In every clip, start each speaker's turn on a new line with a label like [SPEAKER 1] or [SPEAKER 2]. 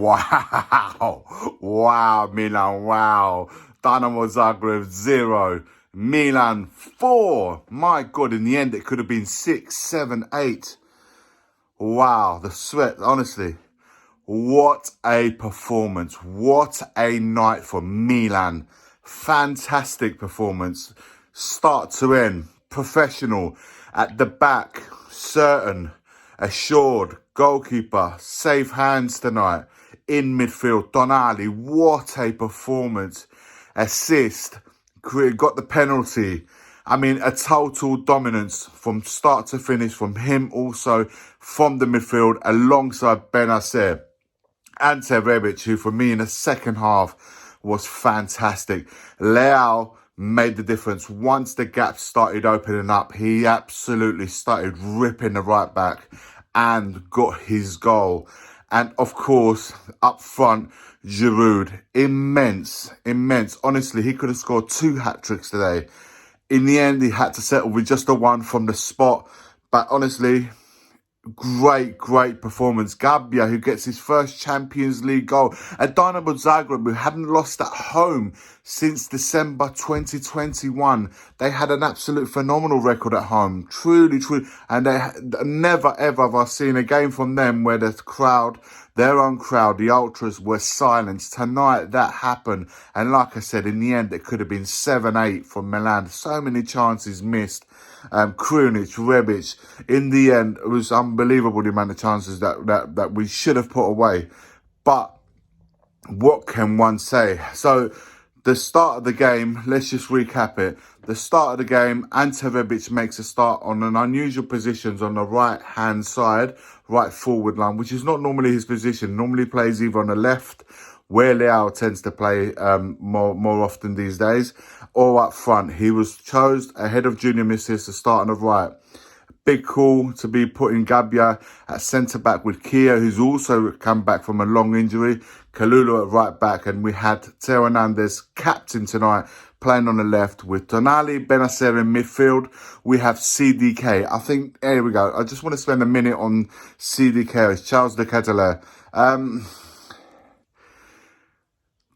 [SPEAKER 1] Wow. Wow, Milan. Wow. Dynamo Zagreb 0. Milan 4. My God, in the end, it could have been 6, 7, 8. Wow, the sweat, honestly. What a performance. What a night for Milan. Fantastic performance. Start to end. Professional. At the back. Certain. Assured. Goalkeeper. Safe hands tonight. In midfield. Tonali. What a performance. Assist. Got the penalty. I mean, a total dominance from start to finish from him, also from the midfield alongside Benacer and Rebic, who for me in the second half was fantastic. Leao made the difference. Once the gap started opening up, he absolutely started ripping the right back and got his goal. And of course, up front, Giroud, immense. Honestly, he could have scored 2 hat-tricks today. In the end, he had to settle with just the one from the spot. But honestly, great performance. Gabbia, who gets his first Champions League goal. And Dynamo Zagreb, who hadn't lost at home since December 2021. They had an absolute phenomenal record at home. Truly. And they never, ever have I seen a game from them where the crowd, their own crowd, the ultras, were silenced. Tonight, that happened. And like I said, in the end, it could have been 7-8 from Milan. So many chances missed. Krunic, Rebic. In the end, it was unbelievable the amount of chances that we should have put away. But what can one say? So the start of the game, let's just recap it. The start of the game, Ante Rebic makes a start on an unusual positions on the right-hand side, right forward line, which is not normally his position. Normally plays either on the left, where Leao tends to play more often these days, or up front. He was chosen ahead of Junior Messias to start on the right. Big call to be putting Gabbia at centre-back with Kia, who's also come back from a long injury. Kalulu at right-back, and we had Teo Hernandez, captain tonight, playing on the left with Tonali, Benacer in midfield. We have CDK. I think, here we go. I just want to spend a minute on CDK. It's Charles de Ketelaere.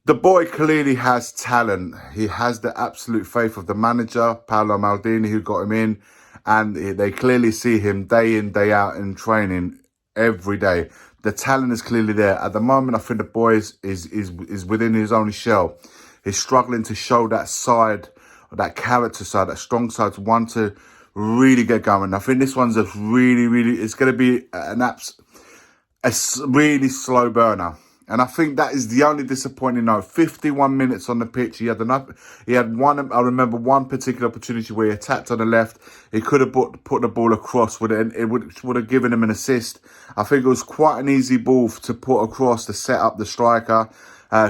[SPEAKER 1] The boy clearly has talent. He has the absolute faith of the manager, Paolo Maldini, who got him in. And they clearly see him day in, day out in training every day. The talent is clearly there. At the moment, I think the boy is within his own shell. He's struggling to show that side, that character side, that strong side, to really get going. I think this one's a really, it's going to be a really slow burner. And I think that is the only disappointing note. 51 minutes on the pitch. He had one, I remember one particular opportunity where he attacked on the left. He could have put the ball across with it, and it would have given him an assist. I think it was quite an easy ball to put across to set up the striker,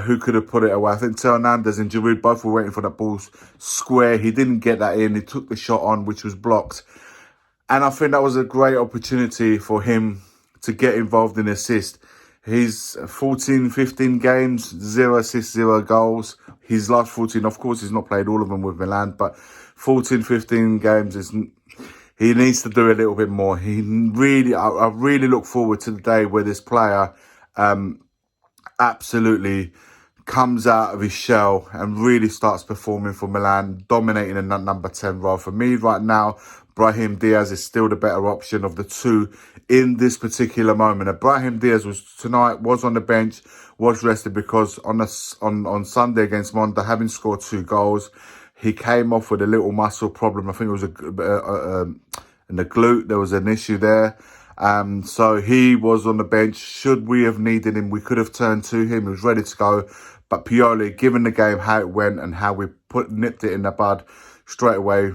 [SPEAKER 1] who could have put it away. I think Teo Hernandez and Giroud both were waiting for that ball square. He didn't get that in. He took the shot on, which was blocked. And I think that was a great opportunity for him to get involved in assist. He's 14, 15 games, 0 assists, 0 goals. His last 14, of course, he's not played all of them with Milan, but 14, 15 games, he needs to do a little bit more. I really look forward to the day where this player absolutely comes out of his shell and really starts performing for Milan, dominating in that number 10 role. For me right now, Brahim Diaz is still the better option of the two in this particular moment. Brahim Diaz was on the bench, was rested because on Sunday against Monza, having scored 2 goals, he came off with a little muscle problem. I think it was in the glute. There was an issue there. So he was on the bench. Should we have needed him, we could have turned to him. He was ready to go. But Pioli, given the game, how it went and how we nipped it in the bud straight away,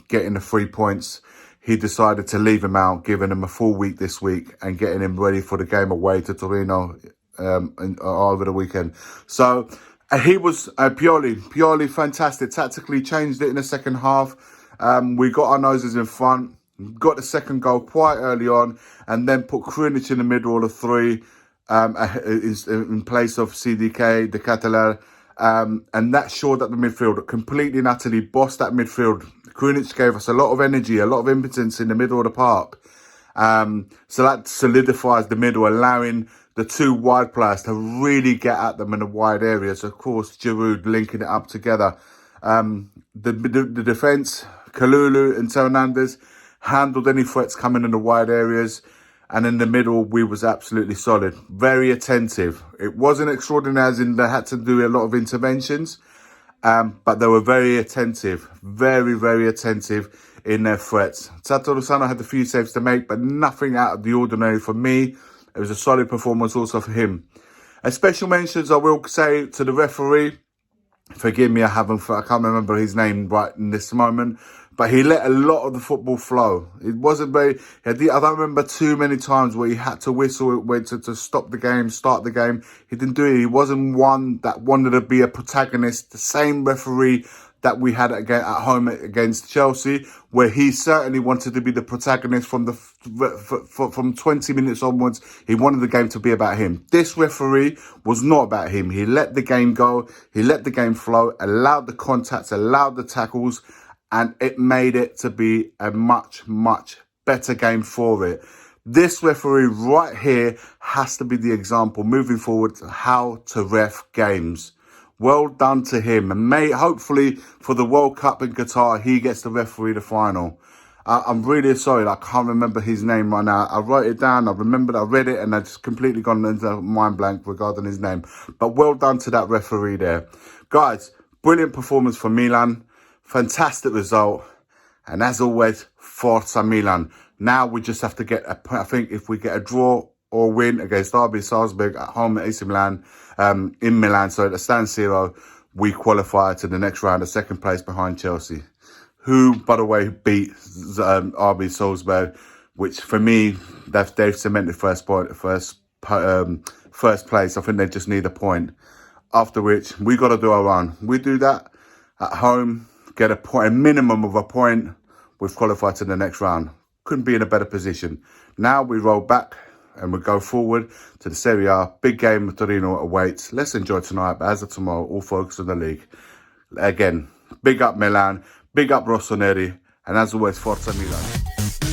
[SPEAKER 1] getting the 3 points, he decided to leave him out, giving him a full week this week and getting him ready for the game away to Torino over the weekend. So he was Pioli, fantastic. Tactically changed it in the second half. We got our noses in front, got the second goal quite early on, and then put Krunic in the middle of the 3 in place of CDK, de Ketelaere. And that shored up the midfield, completely and utterly bossed that midfield. Krunic gave us a lot of energy, a lot of impotence in the middle of the park. So that solidifies the middle, allowing the two wide players to really get at them in the wide areas. Of course, Giroud linking it up together. The defence, Kalulu and Hernandez handled any threats coming in the wide areas. And in the middle, we was absolutely solid. Very attentive. It wasn't extraordinary as in they had to do a lot of interventions. But they were very attentive. Very, very attentive in their threats. Satoru Sano had a few saves to make, but nothing out of the ordinary for me. It was a solid performance also for him. A special mentions, I will say, to the referee. Forgive me, I can't remember his name right in this moment. But he let a lot of the football flow. It wasn't very... I don't remember too many times where he had to whistle to stop the game, start the game. He didn't do it. He wasn't one that wanted to be a protagonist. The same referee that we had at home against Chelsea, where he certainly wanted to be the protagonist from 20 minutes onwards. He wanted the game to be about him. This referee was not about him. He let the game go. He let the game flow, allowed the contacts, allowed the tackles, and it made it to be a much, much better game for it. This referee right here has to be the example moving forward to how to ref games. Well done to him. And hopefully for the World Cup in Qatar, he gets to referee the final. I'm really sorry, I can't remember his name right now. I wrote it down, I remembered, I read it, and I just completely gone into mind blank regarding his name. But well done to that referee there. Guys, brilliant performance for Milan. Fantastic result. And as always, Forza Milan. Now we just have to get, I think if we get a draw or win against RB Salzburg at home at AC Milan, in Milan, so at the stand 0, we qualify to the next round, the second place behind Chelsea, who, by the way, beat RB Salzburg, which for me, they've cemented first place. I think they just need a point. After which, we got to do our own. We do that at home, get a point, a minimum of a point, we've qualified to the next round. Couldn't be in a better position. Now we roll back and we go forward to the Serie A. Big game of Torino awaits. Let's enjoy tonight, but as of tomorrow, all focus on the league. Again, big up Milan, big up Rossoneri, and as always, Forza Milan.